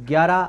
11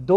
2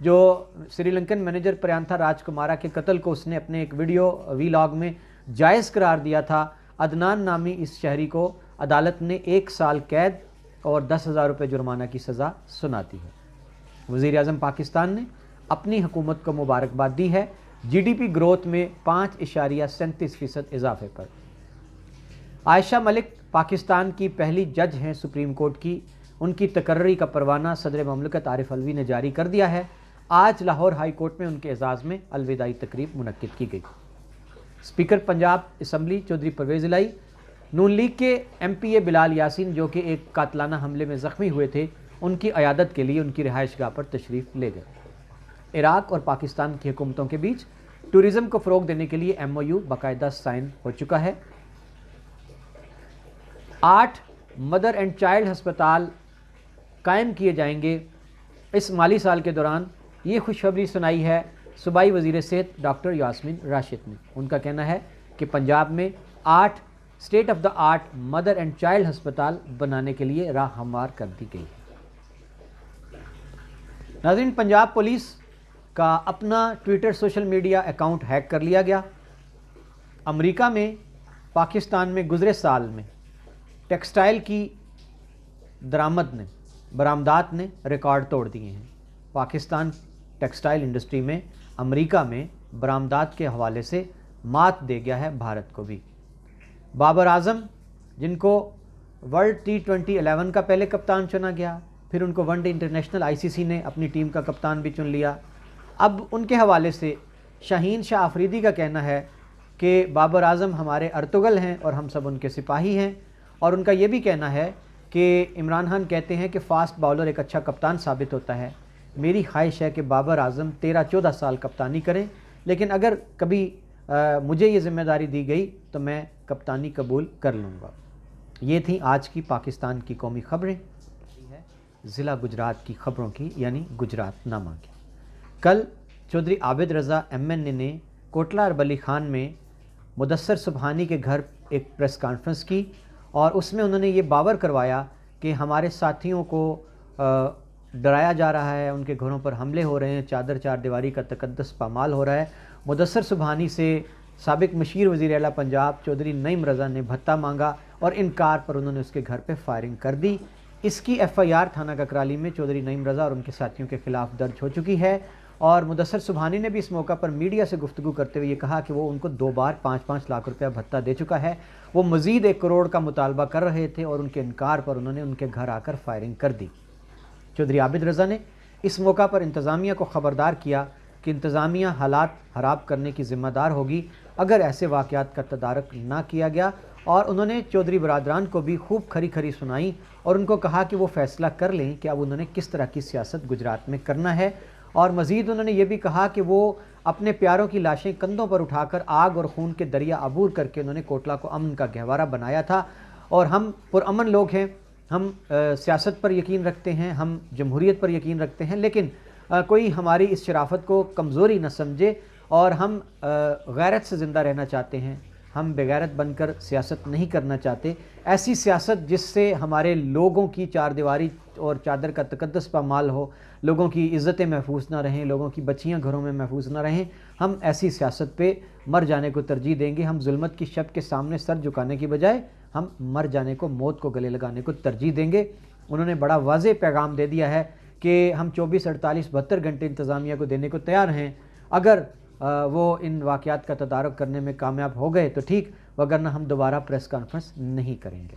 جو سری لنکن مینیجر پریانتھا راج کمارا کے قتل کو اس نے اپنے ایک ویڈیو ویلاگ میں جائز قرار دیا تھا، عدنان نامی اس شہری کو عدالت نے 1 سال قید اور 10,000 روپے جرمانہ کی سزا سناتی ہے۔ وزیر اعظم پاکستان نے اپنی حکومت کو مبارکباد دی ہے جی ڈی پی گروتھ میں 5.37% اضافے پر۔ عائشہ ملک پاکستان کی پہلی جج ہیں سپریم کورٹ کی، ان کی تقرری کا پروانہ صدر مملکت عارف علوی نے جاری کر دیا ہے۔ آج لاہور ہائی کورٹ میں ان کے اعزاز میں الوداعی تقریب منعقد کی گئی۔ اسپیکر پنجاب اسمبلی چودھری پرویز الہی، نون لیگ کے ایم پی اے بلال یاسین جو کہ ایک قاتلانہ حملے میں زخمی ہوئے تھے، ان کی عیادت کے لیے ان کی رہائش گاہ پر تشریف لے گئے۔ عراق اور پاکستان کی حکومتوں کے بیچ ٹورزم کو فروغ دینے کے لیے ایم او یو باقاعدہ سائن ہو چکا ہے۔ 8 مدر اینڈ چائلڈ ہسپتال قائم کیے جائیں گے اس مالی سال کے دوران، یہ خوشخبری سنائی ہے صوبائی وزیر صحت ڈاکٹر یاسمین راشد نے۔ ان کا کہنا ہے کہ پنجاب میں 8 state of the art mother and child ہسپتال بنانے کے لیے راہ ہموار کر دی گئی ہے۔ ناظرین، پنجاب پولیس کا اپنا Twitter social media account hack کر لیا گیا۔ امریکہ میں پاکستان میں گزرے سال میں ٹیکسٹائل کی برآمدات نے ریکارڈ توڑ دیے ہیں۔ پاکستان ٹیکسٹائل انڈسٹری میں امریکہ میں برآمدات کے حوالے سے مات دے گیا ہے بھارت کو بھی۔ بابر اعظم جن کو ورلڈ T20-11 کا پہلے کپتان چنا گیا، پھر ان کو ون ڈے انٹرنیشنل ICC نے اپنی ٹیم کا کپتان بھی چن لیا، اب ان کے حوالے سے شاہین شاہ آفریدی کا کہنا ہے کہ بابر اعظم ہمارے ارطغرل ہیں اور ہم سب ان کے سپاہی ہیں، اور ان کا یہ بھی کہنا ہے کہ عمران خان کہتے ہیں کہ فاسٹ باؤلر ایک اچھا کپتان ثابت ہوتا ہے۔ میری خواہش ہے کہ بابر اعظم 13-14 سال کپتانی کریں، لیکن اگر کبھی مجھے یہ ذمہ داری دی گئی تو میں کپتانی قبول کر لوں گا۔ یہ تھیں آج کی پاکستان کی قومی خبریں، ضلع گجرات کی خبروں کی یعنی گجرات نامہ کی۔ کل چودھری عابد رضا MN نے کوٹلہ اربعلی خان میں مدثر سبحانی کے گھر ایک پریس کانفرنس کی، اور اس میں انہوں نے یہ باور کروایا کہ ہمارے ساتھیوں کو ڈرایا جا رہا ہے، ان کے گھروں پر حملے ہو رہے ہیں، چادر چار دیواری کا تقدس پامال ہو رہا ہے۔ مدثر سبحانی سے سابق مشیر وزیر اعلیٰ پنجاب چودھری نعیم رضا نے بھتہ مانگا اور انکار پر انہوں نے اس کے گھر پہ فائرنگ کر دی۔ اس کی FIR تھانہ ککرالی میں چودھری نعیم رضا اور ان کے ساتھیوں کے خلاف درج ہو چکی ہے، اور مدثر سبحانی نے بھی اس موقع پر میڈیا سے گفتگو کرتے ہوئے یہ کہا کہ وہ ان کو 2 بار 5-5 لاکھ روپیہ بھتہ دے چکا ہے، وہ مزید 1 کروڑ کا مطالبہ کر رہے تھے اور ان کے انکار پر انہوں نے ان کے گھر آ کر فائرنگ کر دی۔ چودھری عابد رضا نے اس موقع پر انتظامیہ کو خبردار کیا کہ انتظامیہ حالات خراب کرنے کی ذمہ دار ہوگی اگر ایسے واقعات کا تدارک نہ کیا گیا، اور انہوں نے چودھری برادران کو بھی خوب کھری کھری سنائی اور ان کو کہا کہ وہ فیصلہ کر لیں کہ اب انہوں نے کس طرح کی سیاست گجرات میں کرنا ہے، اور مزید انہوں نے یہ بھی کہا کہ وہ اپنے پیاروں کی لاشیں کندھوں پر اٹھا کر آگ اور خون کے دریا عبور کر کے انہوں نے کوٹلہ کو امن کا گہوارہ بنایا تھا، اور ہم پرامن لوگ ہیں، ہم سیاست پر یقین رکھتے ہیں، ہم جمہوریت پر یقین رکھتے ہیں، لیکن کوئی ہماری اس شرافت کو کمزوری نہ سمجھے، اور ہم غیرت سے زندہ رہنا چاہتے ہیں، ہم بغیرت بن کر سیاست نہیں کرنا چاہتے، ایسی سیاست جس سے ہمارے لوگوں کی چار دیواری اور چادر کا تقدس پامال ہو، لوگوں کی عزتیں محفوظ نہ رہیں، لوگوں کی بچیاں گھروں میں محفوظ نہ رہیں، ہم ایسی سیاست پہ مر جانے کو ترجیح دیں گے۔ ہم ظلمت کی شب کے سامنے سر جھکانے کی بجائے ہم مر جانے کو، موت کو گلے لگانے کو ترجیح دیں گے۔ انہوں نے بڑا واضح پیغام دے دیا ہے کہ ہم 24, 48, 72 گھنٹے انتظامیہ کو دینے کو تیار ہیں، اگر وہ ان واقعات کا تدارک کرنے میں کامیاب ہو گئے تو ٹھیک، وگرنہ ہم دوبارہ پریس کانفرنس نہیں کریں گے۔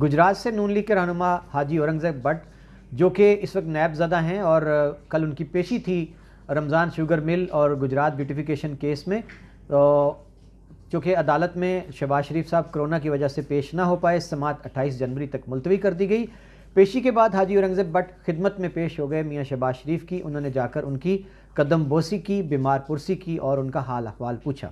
گجرات سے نون لیگ کے رہنما حاجی اورنگزیب بٹ جو کہ اس وقت نیب زدہ ہیں، اور کل ان کی پیشی تھی رمضان شوگر مل اور گجرات بیوٹیفیکیشن کیس میں، چونکہ عدالت میں شہباز شریف صاحب کرونا کی وجہ سے پیش نہ ہو پائے، سماعت 28 جنوری تک ملتوی کر دی گئی۔ پیشی کے بعد حاجی اورنگزیب بٹ خدمت میں پیش ہو گئے میاں شہباز شریف کی، انہوں نے جا کر ان کی قدم بوسی کی، بیمار پرسی کی اور ان کا حال احوال پوچھا۔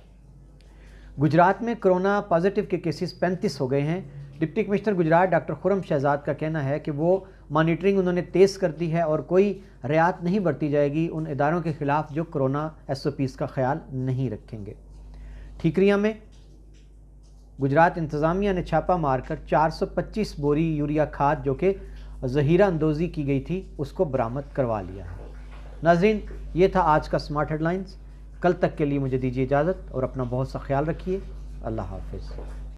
گجرات میں کرونا پازیٹیو کے کیسز 35 ہو گئے ہیں۔ ڈپٹی کمشنر گجرات ڈاکٹر خرم شہزاد کا کہنا ہے کہ وہ مانیٹرنگ انہوں نے تیز کر دی ہے اور کوئی رعایت نہیں برتی جائے گی ان اداروں کے خلاف جو کرونا SOPs کا خیال نہیں رکھیں گے۔ ٹھیکریاں میں گجرات انتظامیہ نے چھاپہ مار کر 425 بوری یوریا کھاد جو کہ ذخیرہ اندوزی کی گئی تھی اس کو برآمد کروا لیا ہے۔ ناظرین، یہ تھا آج کا سمارٹ ہیڈ لائنز. کل تک کے لیے مجھے دیجیے اجازت اور اپنا بہت سا خیال رکھیے. اللہ حافظ.